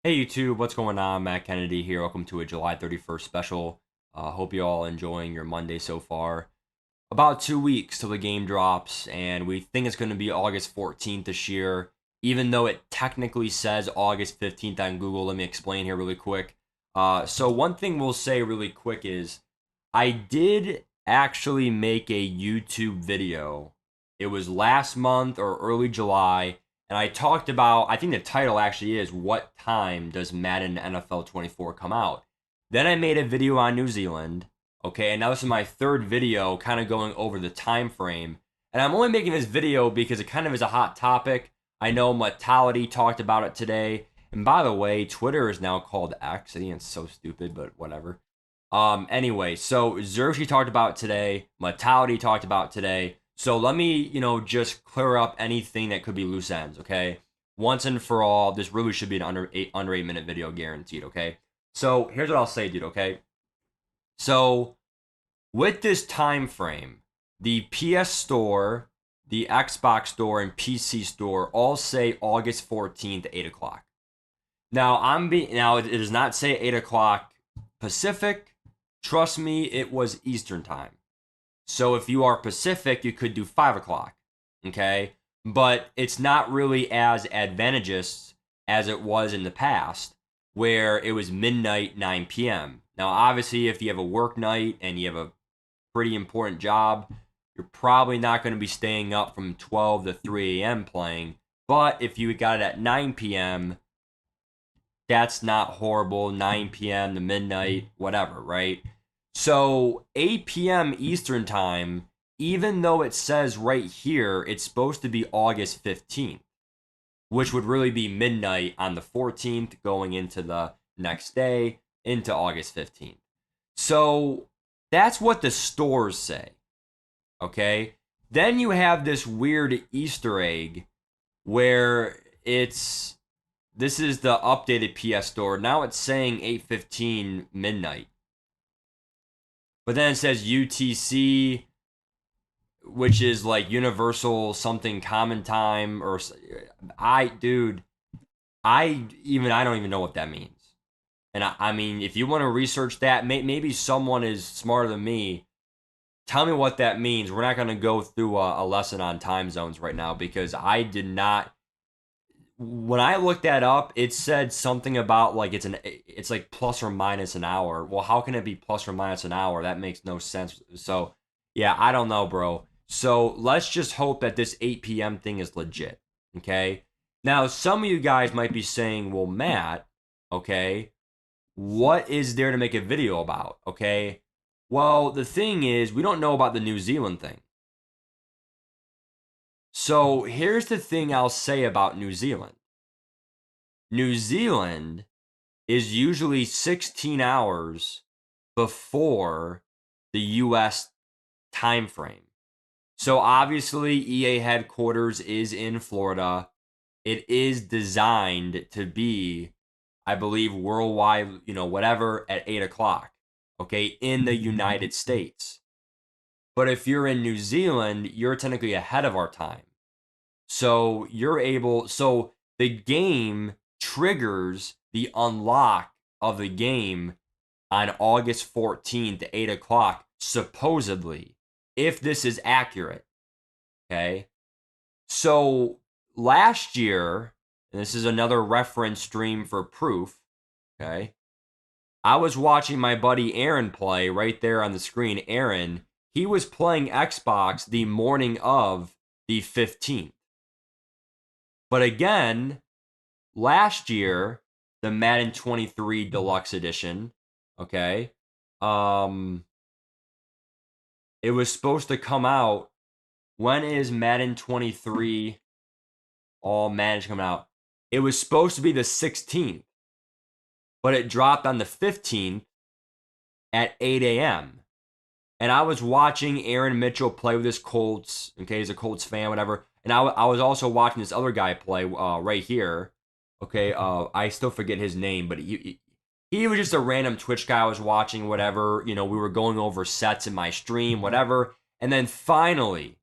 Hey YouTube, what's going on? Matt Kennedy here. Welcome to a July 31st special. Hope you all enjoying your Monday so far. About 2 weeks till the game drops, and we think it's going to be August 14th this year, even though it technically says August 15th on Google. Let me explain here really quick. So one thing we'll say really quick is I did actually make a YouTube video. It was last month or early July, and I talked about, I think the title actually is What Time Does Madden NFL 24 Come Out? Then I made a video on New Zealand. Okay, and now this is my third video kind of going over the time frame. And I'm only making this video because it kind of is a hot topic. I know Mortality talked about it today. And by the way, Twitter is now called X. I think it's so stupid, but whatever. Anyway, so Xerxes talked about today, Mortality talked about today. So let me, just clear up anything that could be loose ends, okay? Once and for all, this really should be an under 8 minute video guaranteed, okay? So here's what I'll say, dude, okay? So with this time frame, the PS Store, the Xbox Store, and PC Store all say August 14th, 8 o'clock. Now it does not say 8 o'clock Pacific. Trust me, it was Eastern time. So if you are Pacific, you could do 5 o'clock. Okay? But it's not really as advantageous as it was in the past, where it was midnight, 9 p.m. Now, obviously, if you have a work night and you have a pretty important job, you're probably not going to be staying up from 12 to 3 a.m. playing. But if you got it at 9 p.m., that's not horrible. 9 p.m. to midnight, whatever, right? So 8 p.m. Eastern time, even though it says right here it's supposed to be August 15th, which would really be midnight on the 14th going into the next day into August 15th. So that's what the stores say. Okay? Then you have this weird Easter egg where this is the updated PS Store. Now it's saying 8:15 midnight. But then it says UTC, which is like Universal something common time, or dude, I don't even know what that means. And I mean, if you want to research that, maybe someone is smarter than me. Tell me what that means. We're not going to go through a lesson on time zones right now because I did not. When I looked that up, it said something about like it's like plus or minus an hour. Well, how can it be plus or minus an hour? That makes no sense. So, yeah, I don't know, bro. So let's just hope that this 8 p.m. thing is legit. Okay. Now, some of you guys might be saying, well, Matt, okay, what is there to make a video about? Okay. Well, the thing is, we don't know about the New Zealand thing. So here's the thing I'll say about New Zealand. New Zealand is usually 16 hours before the US time frame. So obviously EA headquarters is in Florida. It is designed to be, I believe, worldwide, whatever, at 8 o'clock, okay, in the United States. But if you're in New Zealand, you're technically ahead of our time. So so the game triggers the unlock of the game on August 14th, 8 o'clock, supposedly, if this is accurate. Okay. So last year, and this is another reference stream for proof. Okay. I was watching my buddy Aaron play right there on the screen. Aaron, he was playing Xbox the morning of the 15th. But again, last year, the Madden 23 Deluxe Edition, okay, it was supposed to come out. When is Madden 23 all Madden coming out? It was supposed to be the 16th, but it dropped on the 15th at 8 a.m. And I was watching Aaron Mitchell play with his Colts. Okay, he's a Colts fan, whatever. And I was also watching this other guy play right here. Okay, I still forget his name, but he was just a random Twitch guy I was watching, whatever. We were going over sets in my stream, whatever. And then finally,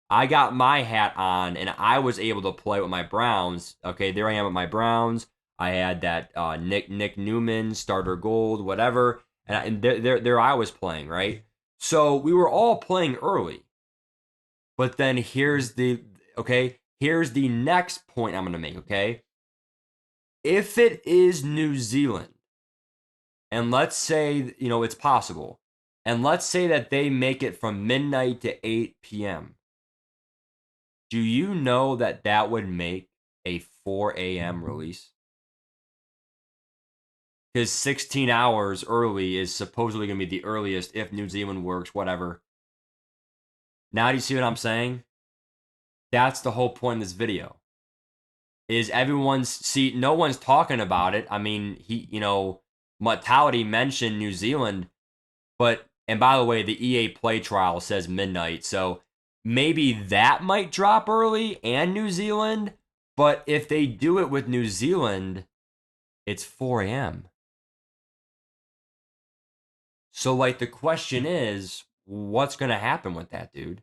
I got my hat on and I was able to play with my Browns. Okay, there I am with my Browns. I had that Nick Newman starter gold, whatever, and there I was playing, right. So we were all playing early, but then here's the next point I'm gonna make. Okay, if it is New Zealand, and let's say it's possible, and let's say that they make it from midnight to 8 p.m. Do you know that that would make a 4 a.m. release? Because 16 hours early is supposedly going to be the earliest if New Zealand works, whatever. Now, do you see what I'm saying? That's the whole point of this video. Is no one's talking about it. I mean, Mortality mentioned New Zealand, and by the way, the EA Play trial says midnight, so maybe that might drop early and New Zealand, but if they do it with New Zealand, it's 4 a.m. So, like, the question is, what's going to happen with that, dude?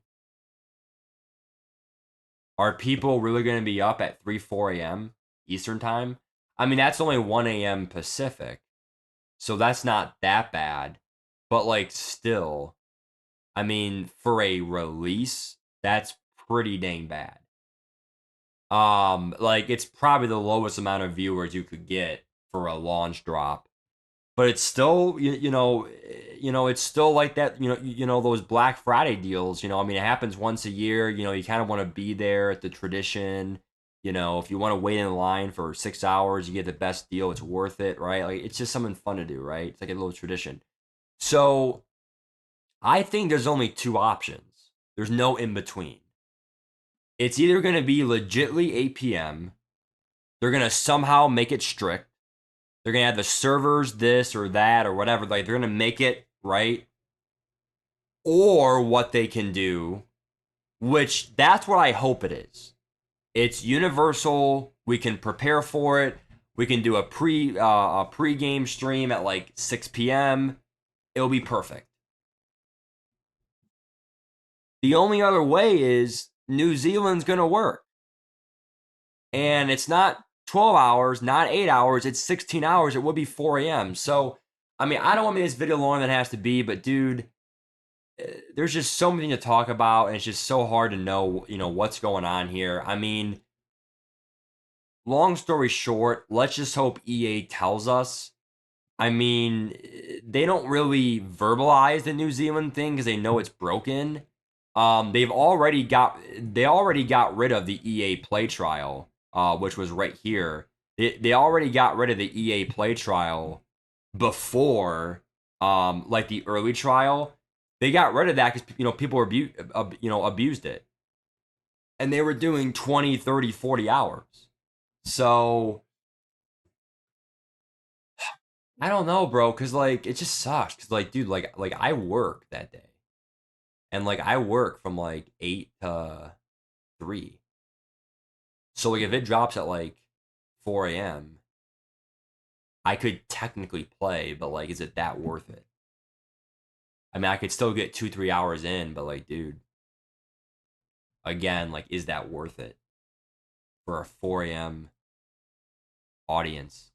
Are people really going to be up at 3, 4 a.m. Eastern time? I mean, that's only 1 a.m. Pacific, so that's not that bad. But, like, still, I mean, for a release, that's pretty dang bad. Like, it's probably the lowest amount of viewers you could get for a launch drop, but it's still it's still like that, those Black Friday deals. I mean, it happens once a year. You kind of want to be there at the tradition. If you want to wait in line for 6 hours, you get the best deal. It's worth it, right? Like, it's just something fun to do, right? It's like a little tradition. So I think there's only two options. There's no in between. It's either going to be legitly 8 p.m. They're going to somehow make it strict. They're going to have the servers this or that or whatever. Like, they're going to make it right. Or what they can do, which that's what I hope it is. It's universal. We can prepare for it. We can do a pre-game stream at like 6 p.m. It'll be perfect. The only other way is New Zealand's going to work. And it's not 12 hours, not 8 hours, it's 16 hours. It would be 4 a.m. So, I mean, I don't want to make this video longer than it has to be, but dude, there's just so many to talk about, and it's just so hard to know, what's going on here. I mean, long story short, let's just hope EA tells us. I mean, they don't really verbalize the New Zealand thing because they know it's broken. They already got rid of the EA Play trial, which was right here. They already got rid of the EA Play trial before, like the early trial. They got rid of that because people were abused it, and they were doing 20, 30, 40 hours. So I don't know, bro, because like it just sucks. Because like, dude, like I work that day, and like I work from like 8 to 3. So like if it drops at like 4 a.m., I could technically play, but like, is it that worth it? I mean, I could still get 2, 3 hours in, but like, dude, again, like, is that worth it for a 4 a.m. audience?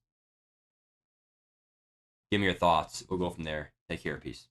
Give me your thoughts. We'll go from there. Take care. Peace.